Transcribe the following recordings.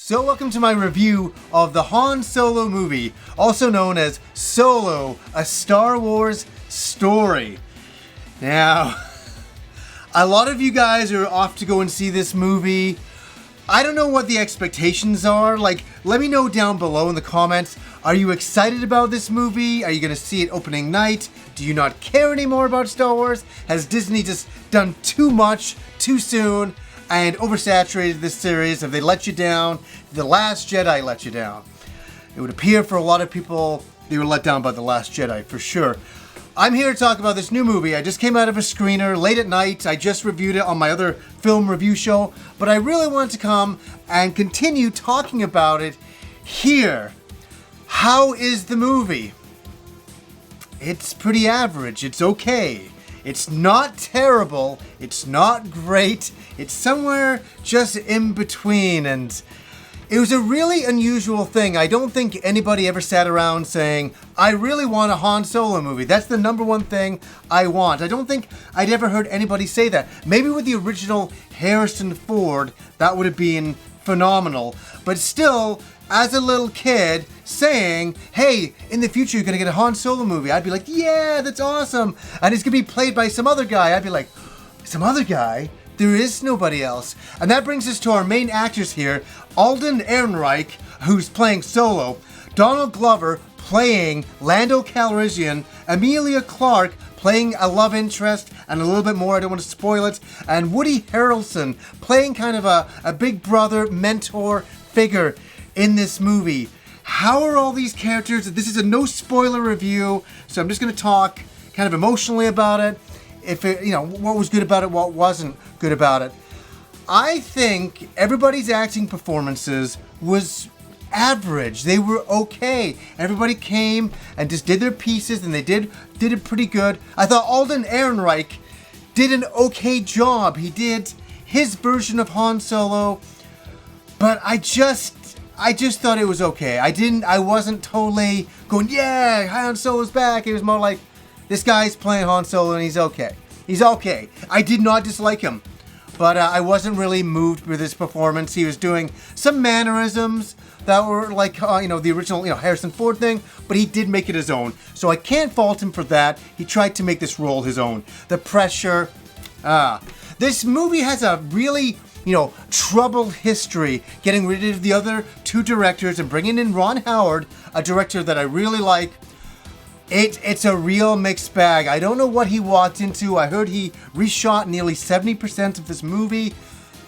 So welcome to my review of the Han Solo movie, also known as Solo, a Star Wars story. Now, a lot of you guys are off to go and see this movie. I don't know what the expectations are. Let me know down below in the comments. Are you excited about this movie? Are you going to see it opening night? Do you not care anymore about Star Wars? Has Disney just done too much, too soon, and oversaturated this series? Have they let you down? The Last Jedi let you down. It would appear for a lot of people they were let down by The Last Jedi, for sure. I'm here to talk about this new movie. I just came out of a screener late at night. I just reviewed it on my other film review show, but I really wanted to come and continue talking about it here. How is the movie? It's pretty average. It's okay. It's not terrible. It's not great. It's somewhere just in between, and it was a really unusual thing. I don't think anybody ever sat around saying, I really want a Han Solo movie. That's the number one thing I want. I don't think I'd ever heard anybody say that. Maybe with the original Harrison Ford, that would have been phenomenal. But still, as a little kid, saying, hey, in the future you're going to get a Han Solo movie, I'd be like, yeah, that's awesome. And it's going to be played by some other guy. I'd be like, some other guy? There is nobody else. And that brings us to our main actors here. Alden Ehrenreich, who's playing Solo. Donald Glover playing Lando Calrissian. Emilia Clarke playing a love interest and a little bit more, I don't want to spoil it. And Woody Harrelson playing kind of a big brother, mentor figure in this movie. How are all these characters? This is a no spoiler review, so I'm just going to talk kind of emotionally about it. If it, what was good about it, what wasn't good about it. I think everybody's acting performances was average. They were okay. Everybody came and just did their pieces, and they did it pretty good. I thought Alden Ehrenreich did an okay job. He did his version of Han Solo, but I just thought it was okay. I wasn't totally going, yeah, Han Solo's back. It was more like, this guy's playing Han Solo and he's okay. He's okay. I did not dislike him, but I wasn't really moved with his performance. He was doing some mannerisms that were like, the original, Harrison Ford thing, but he did make it his own. So I can't fault him for that. He tried to make this role his own. The pressure. This movie has a really, troubled history, getting rid of the other two directors and bringing in Ron Howard, a director that I really like. It's a real mixed bag. I don't know what he walked into. I heard he reshot nearly 70% of this movie.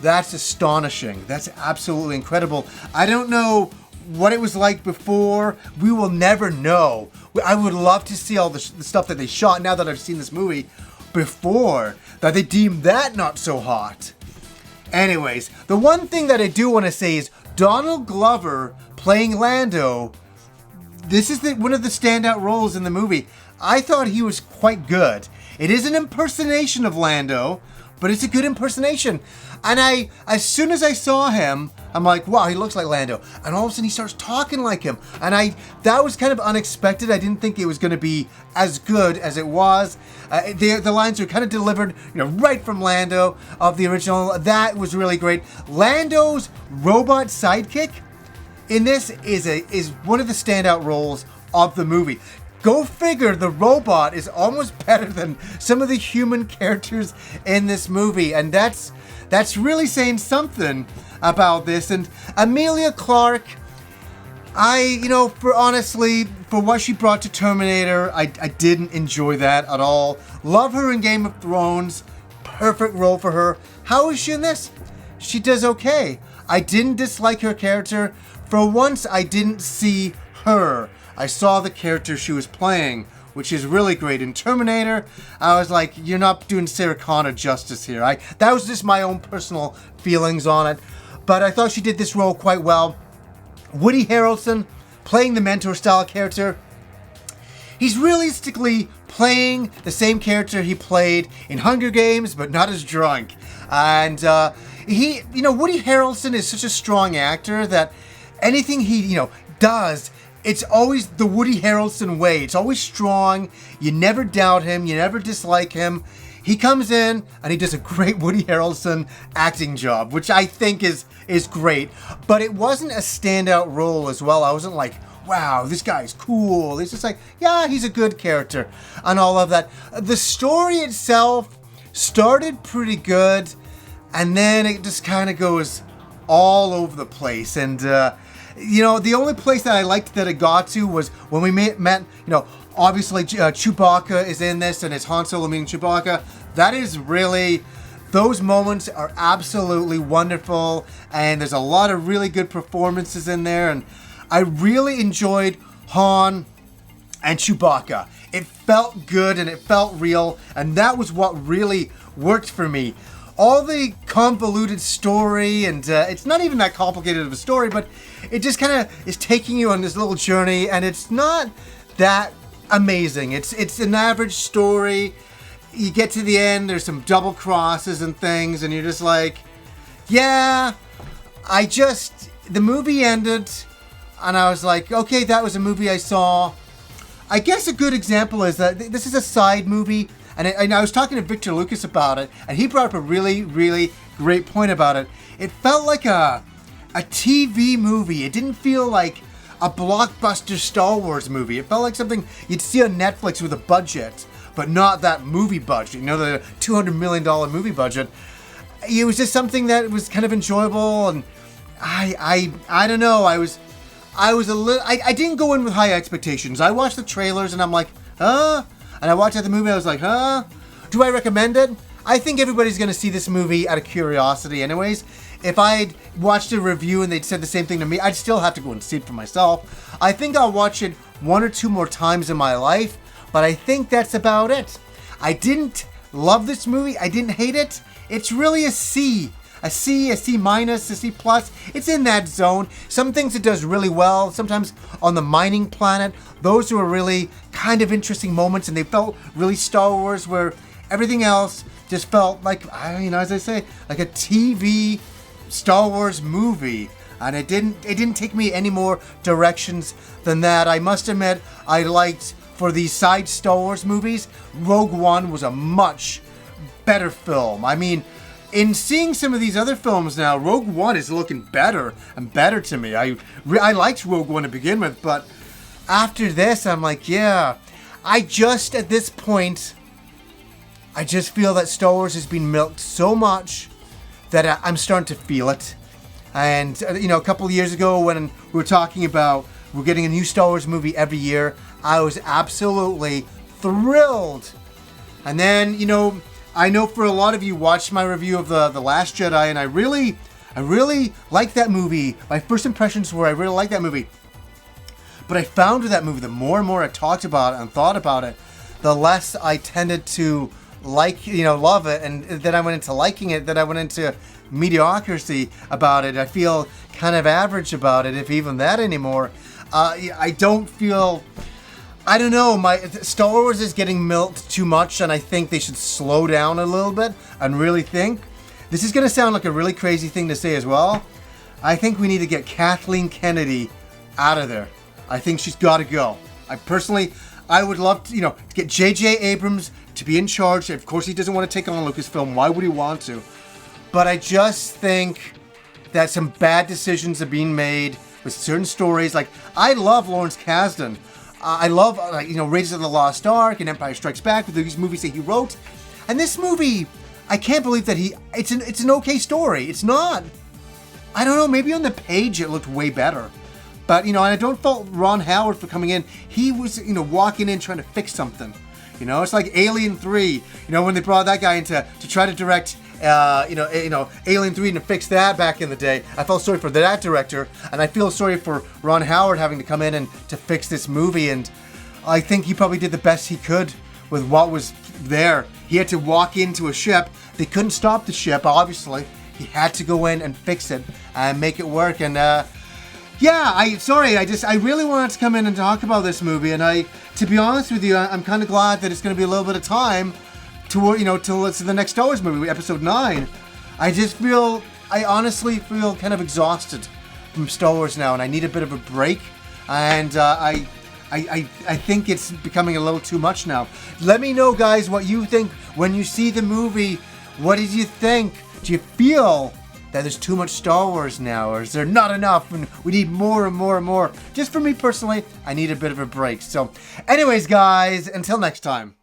That's astonishing. That's absolutely incredible. I don't know what it was like before. We will never know. I would love to see all the stuff that they shot now that I've seen this movie before, that they deemed that not so hot. Anyways, the one thing that I do want to say is Donald Glover playing Lando. This is one of the standout roles in the movie. I thought he was quite good. It is an impersonation of Lando, but it's a good impersonation. And as soon as I saw him, I'm like, wow, he looks like Lando. And all of a sudden he starts talking like him. And that was kind of unexpected. I didn't think it was going to be as good as it was. The lines were kind of delivered, right from Lando of the original. That was really great. Lando's robot sidekick in this is one of the standout roles of the movie. Go figure, the robot is almost better than some of the human characters in this movie, and that's really saying something about this. And Emilia Clarke, for what she brought to Terminator, I didn't enjoy that at all. Love her in Game of Thrones, perfect role for her. How is she in this? She does okay. I didn't dislike her character. For once, I didn't see her. I saw the character she was playing, which is really great. In Terminator, I was like, you're not doing Sarah Connor justice here. That was just my own personal feelings on it. But I thought she did this role quite well. Woody Harrelson playing the mentor-style character. He's realistically playing the same character he played in Hunger Games, but not as drunk. And Woody Harrelson is such a strong actor that anything he, does, it's always the Woody Harrelson way. It's always strong. You never doubt him. You never dislike him. he comes in and he does a great Woody Harrelson acting job, which I think is great. But it wasn't a standout role as well. I wasn't like, wow, this guy's cool. It's just like, yeah, he's a good character and all of that. The story itself started pretty good, and then it just kind of goes all over the place. And, you know, the only place that I liked that it got to was when we met, you know, obviously Chewbacca is in this, and it's Han Solo meeting Chewbacca. That is really, those moments are absolutely wonderful, and there's a lot of really good performances in there, and I really enjoyed Han and Chewbacca. It felt good and it felt real, and that was what really worked for me. All the convoluted story, and it's not even that complicated of a story, but it just kind of is taking you on this little journey, and it's not that amazing. It's an average story. You get to the end, there's some double crosses and things, and you're just like, yeah, the movie ended, and I was like, okay, that was a movie I saw. I guess a good example is that this is a side movie, and I was talking to Victor Lucas about it, and he brought up a really, really great point about it. It felt like a TV movie. It didn't feel like a blockbuster Star Wars movie. It felt like something you'd see on Netflix with a budget, but not that movie budget, you know, the $200 million movie budget. It was just something that was kind of enjoyable, and I don't know, I didn't go in with high expectations. I watched the trailers and I'm like, huh? And I watched the movie, I was like, huh? Do I recommend it? I think everybody's gonna see this movie out of curiosity anyways. If I'd watched a review and they'd said the same thing to me, I'd still have to go and see it for myself. I think I'll watch it 1 or 2 more times in my life, but I think that's about it. I didn't love this movie, I didn't hate it. It's really a C, a C minus, a C plus. It's in that zone. Some things it does really well. Sometimes on the mining planet, those were really kind of interesting moments, and they felt really Star Wars, where everything else just felt like, you know, as I say, like a TV Star Wars movie. And it didn't take me any more directions than that. I must admit, I liked, for these side Star Wars movies, Rogue One was a much better film. I mean, in seeing some of these other films now, Rogue One is looking better and better to me. I liked Rogue One to begin with, but after this, I'm like, yeah. At this point, I just feel that Star Wars has been milked so much that I'm starting to feel it. And, you know, a couple of years ago when we were talking about we're getting a new Star Wars movie every year, I was absolutely thrilled. And then, you know, I know for a lot of you watched my review of The Last Jedi, and I really liked that movie. My first impressions were I really liked that movie. But I found with that movie, the more and more I talked about it and thought about it, the less I tended to love it, and then I went into liking it, then I went into mediocrity about it. I feel kind of average about it, if even that anymore. I don't know, my Star Wars is getting milked too much, and I think they should slow down a little bit and really think. This is going to sound like a really crazy thing to say as well. I think we need to get Kathleen Kennedy out of there. I think she's got to go. I would love to, to get J.J. Abrams to be in charge. Of course, he doesn't want to take on Lucasfilm. Why would he want to? But I just think that some bad decisions are being made with certain stories. Like, I love Lawrence Kasdan. I love, Raiders of the Lost Ark and Empire Strikes Back, with these movies that he wrote. And this movie, I can't believe that it's an okay story. It's not. I don't know, maybe on the page it looked way better. But, and I don't fault Ron Howard for coming in. He was, walking in trying to fix something. It's like Alien 3, when they brought that guy in to try to direct, Alien 3 and to fix that back in the day. I felt sorry for that director, and I feel sorry for Ron Howard having to come in and to fix this movie, and I think he probably did the best he could with what was there. He had to walk into a ship. They couldn't stop the ship, obviously. He had to go in and fix it and make it work, and I really wanted to come in and talk about this movie, and to be honest with you, I'm kind of glad that it's going to be a little bit of time till it's the next Star Wars movie, Episode 9. I honestly feel kind of exhausted from Star Wars now, and I need a bit of a break, and I I think it's becoming a little too much now. Let me know, guys, what you think when you see the movie. What did you think? Do you feel that there's too much Star Wars now, or is there not enough and we need more and more and more? Just for me personally, I need a bit of a break. So anyways, guys, until next time.